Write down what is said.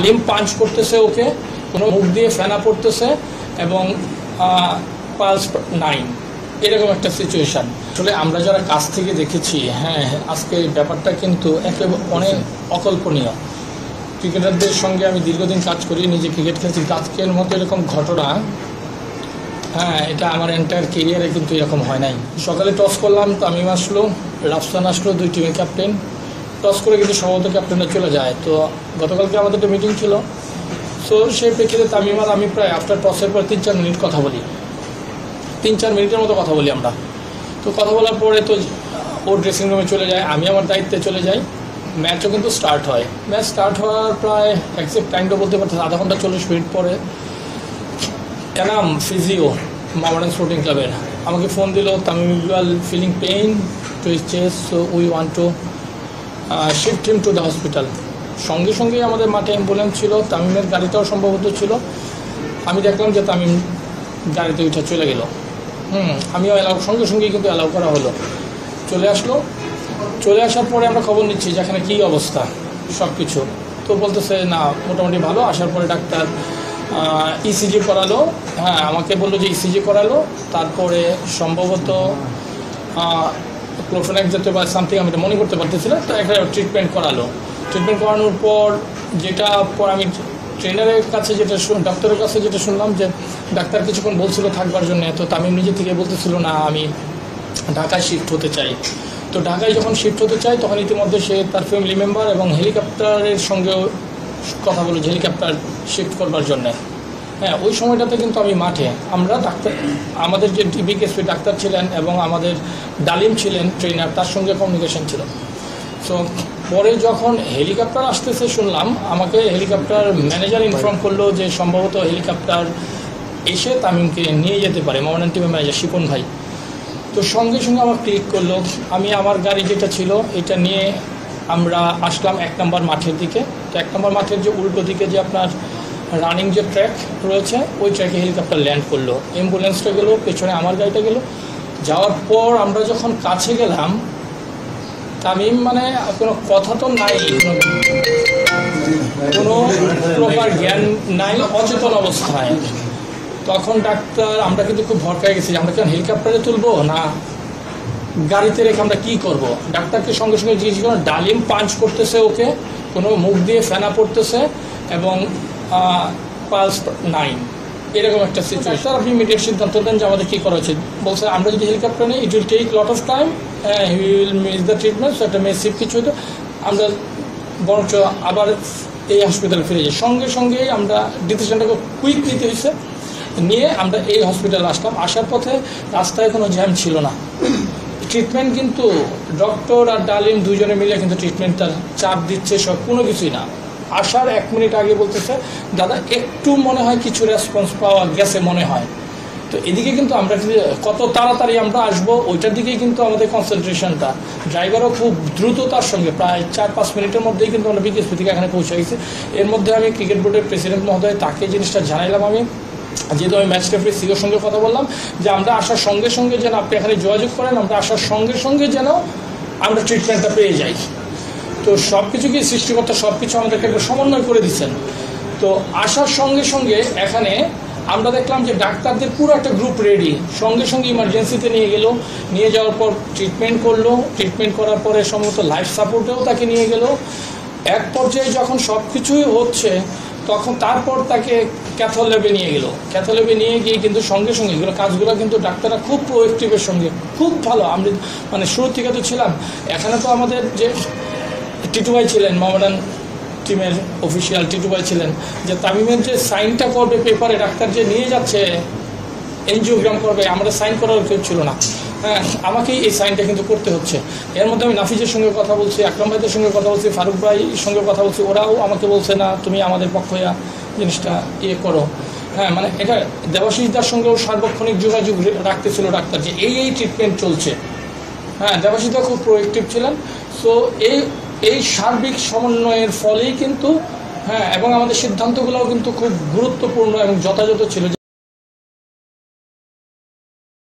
ডালিম পাঞ্চ করতেছে ওকে, কোনো মুখ দিয়ে ফেনা পড়তেছে এবং পালস নাই, এরকম একটা সিচুয়েশান। আসলে আমরা যারা কাছ থেকে দেখেছি, হ্যাঁ আজকে ব্যাপারটা কিন্তু একেবারে অনেক অকল্পনীয়। ক্রিকেটারদের সঙ্গে আমি দীর্ঘদিন কাজ করি, নিজে ক্রিকেট খেলছি, আজকের মতো এরকম ঘটনা হ্যাঁ এটা আমার এন্টায়ার কেরিয়ারে কিন্তু এরকম হয় নাই। সকালে টস করলাম, তামিম আসলো, রাফসান আসলো, দুই টিমের ক্যাপ্টেন। টস করে কিন্তু সম্ভবত ক্যাপ্টেনরা চলে যায়। তো গতকালকে আমাদের একটা মিটিং ছিল, সো সেই প্রেক্ষিতে তামিম আর আমি প্রায় আফটার টসের পর 3-4 মিনিট কথা বলি, 3-4 মিনিটের মতো কথা বলি আমরা। তো কথা বলার পরে তো ওর ড্রেসিং রুমে চলে যায়, আমি আমার দায়িত্বে চলে যাই। ম্যাচও কিন্তু স্টার্ট হয়। ম্যাচ স্টার্ট হওয়ার প্রায় এক্সাক্ট টাইমটা বলতে পারতেছে আধা ঘন্টা 40 মিনিট পরে এনাম ফিজিও মোহামেডান স্পোর্টিং ক্লাবের আমাকে ফোন দিল, Tamim Iqbal feeling pain to his chest, so we want to shift him to the hospital. সঙ্গে সঙ্গেই আমাদের মাঠে অ্যাম্বুলেন্স ছিল, তামিমের গাড়িটাও সম্ভবত ছিল। আমি দেখলাম যে তামিম গাড়িতে উঠে চলে গেল। আমিও সঙ্গে সঙ্গেই কিন্তু অ্যালাউ করা হলো, চলে আসলো। চলে আসার পরে আমরা খবর নিচ্ছি যে এখানে কী অবস্থা সব কিছু। তো বলতেছে না মোটামুটি ভালো। আসার পরে ডাক্তার ইসিজি করালো, হ্যাঁ আমাকে বললো যে ইসিজি করালো, তারপরে সম্ভবত ক্লোফেনাক জাতীয় বা সামথিং আমি মনে করতে পারতেছিলাম। তো একটা ট্রিটমেন্ট করালো। ট্রিটমেন্ট করানোর পর যেটা পর আমি ট্রেনারের কাছে যেটা ডক্টরের কাছে যেটা শুনলাম যে ডাক্তার কিছুক্ষণ বলছিল থাকবার জন্য। তো তামিম নিজে থেকে বলতেছিল না আমি ঢাকায় শিফট হতে চাই। তো ঢাকায় যখন শিফট হতে চাই তখন ইতিমধ্যে সে তার ফ্যামিলি মেম্বার এবং হেলিকপ্টারের সঙ্গেও কথা বলো যে হেলিকপ্টার শিফট করবার জন্যে। হ্যাঁ ওই সময়টাতে কিন্তু আমি মাঠে, আমরা ডাক্তার আমাদের যে ডিবিকেএসপি ডাক্তার ছিলেন এবং আমাদের ডালিম ছিলেন ট্রেনার, তার সঙ্গে কমিউনিকেশন ছিল। সো পরে যখন হেলিকপ্টার আসতেছে শুনলাম, আমাকে হেলিকপ্টার ম্যানেজার ইনফর্ম করলো যে সম্ভবত হেলিকপ্টার এসে তামিমকে নিয়ে যেতে পারে, মোহামেডান টিমের ম্যানেজার শিপন ভাই। তো সঙ্গে সঙ্গে আমার ক্লিক করলো, আমি আমার গাড়ি যেটা ছিল এটা নিয়ে আমরা আসলাম 1 নম্বর মাঠের দিকে। তো 1 নম্বর মাঠের যে উল্টো দিকে যে আপনার রানিং যে ট্র্যাক রয়েছে ওই ট্র্যাকে হেলিকপ্টার ল্যান্ড করলো, অ্যাম্বুলেন্সটা গেলো, পেছনে আমার গাড়িটা গেলো। যাওয়ার পর আমরা যখন কাছে গেলাম, তামিম মানে কোনো কথা তো নাই, কোনো প্রপার জ্ঞান নাই, অচেতন অবস্থায়। তখন ডাক্তার আমরা কিন্তু খুব ভরকায় গেছি, আমরা কেন হেলিকপ্টারে তুলবো না গাড়িতে রেখে আমরা কী করবো। ডাক্তারকে সঙ্গে সঙ্গে জিজ্ঞেস করলাম, ডালিম পাঞ্চ করতেছে ওকে, কোনো মুখ দিয়ে ফেনা পড়তেছে এবং পালস নাই, এরকম একটা সিচুয়েশন। আপনি ইমিডিয়েট সিদ্ধান্ত দেন যে আমাদের কী করা উচিত। বলছে আমরা যদি হেলিকপ্টার নিই it will take lot of time, he will miss the treatment, so একটা মেসিভ কিছু হতো, আমরা বরঞ্চ আবার এই হসপিটালে ফিরে যাই। সঙ্গে সঙ্গেই আমরা ডিসিশনটাকে কুইক নিতে হয়েছে, নিয়ে আমরা এই হসপিটালে আসলাম। আসার পথে রাস্তায় কোনো জ্যাম ছিল না। ট্রিটমেন্ট কিন্তু ডক্টর আর ডালিম দুজনে মিলে কিন্তু ট্রিটমেন্টটা চাপ দিচ্ছে, সব কোনো কিছুই না। আসার 1 মিনিট আগে বলতেছে দাদা একটু মনে হয় কিছু রেসপন্স পাওয়া গেছে মনে হয়। তো এদিকে কিন্তু আমরা কত তাড়াতাড়ি আমরা আসবো ওইটার দিকেই কিন্তু আমাদের কনসেন্ট্রেশনটা। ড্রাইভারও খুব দ্রুততার সঙ্গে প্রায় 4-5 মিনিটের মধ্যেই কিন্তু আমরা বিকেএসপি থেকে এখানে পৌঁছে গেছি। এর মধ্যে আমি ক্রিকেট বোর্ডের প্রেসিডেন্ট মহোদয় তাকে জিনিসটা জানাইলাম, আমি যেহেতু আমি ম্যাচ রেফারি সিওর সঙ্গে কথা বললাম যে আমরা আসার সঙ্গে সঙ্গে যেন আপনি এখানে যোগাযোগ করেন, আমরা আসার সঙ্গে সঙ্গে যেন আমরা ট্রিটমেন্টটা পেয়ে যাই। তো সব কিছু কি সৃষ্টিকর্তা সব কিছু আমাদেরকে সমন্বয় করে দিচ্ছেন। তো আসার সঙ্গে সঙ্গে এখানে আমরা দেখলাম যে ডাক্তারদের পুরো একটা গ্রুপ রেডি, সঙ্গে সঙ্গে ইমার্জেন্সিতে নিয়ে গেল, নিয়ে যাওয়ার পর ট্রিটমেন্ট করলো। ট্রিটমেন্ট করার পরে সম্ভবত লাইফ সাপোর্টেও তাকে নিয়ে গেল। এক পর্যায়ে যখন সব কিছুই হচ্ছে তখন তারপর তাকে ক্যাথল ল্যাবে নিয়ে গেল। ক্যাথল ল্যাবে নিয়ে গিয়ে কিন্তু সঙ্গে সঙ্গে এগুলো কাজগুলো কিন্তু ডাক্তাররা খুব প্রোয়েক্টিভের সঙ্গে, খুব ভালো। আমরা মানে শুরুর থেকে তো ছিলাম, এখানে তো আমাদের যে টিটু ভাই ছিলেন, মোহামেডান টিমের অফিসিয়াল টিটু ভাই ছিলেন, যে তামিমের যে সাইনটা করবে পেপারে, ডাক্তার যে নিয়ে যাচ্ছে এনজিওগ্রাম করবে, আমরা সাইন করার কেউ ছিল না। হ্যাঁ আমাকেই এই সাইনটা কিন্তু করতে হচ্ছে। এর মধ্যে আমি নাফিজের সঙ্গে কথা বলছি, আকরাম ভাইদের সঙ্গে কথা বলছি, ফারুক ভাইয়ের সঙ্গে কথা বলছি, ওরাও আমাকে বলছে না তুমি আমাদের পক্ষে জিনিসটা করো। হ্যাঁ মানে এটা দেবাশিসদার সঙ্গেও সার্বক্ষণিক যোগাযোগ রাখতেছিল ডাক্তার যে এই ট্রিটমেন্ট চলছে। হ্যাঁ দেবাশিসদা খুব প্রোয়েক্টিভ ছিলেন। সো এই সার্বিক সমন্বয়ের ফলেই কিন্তু হ্যাঁ এবং আমাদের সিদ্ধান্তগুলোও কিন্তু খুব গুরুত্বপূর্ণ এবং যথাযথ ছিল।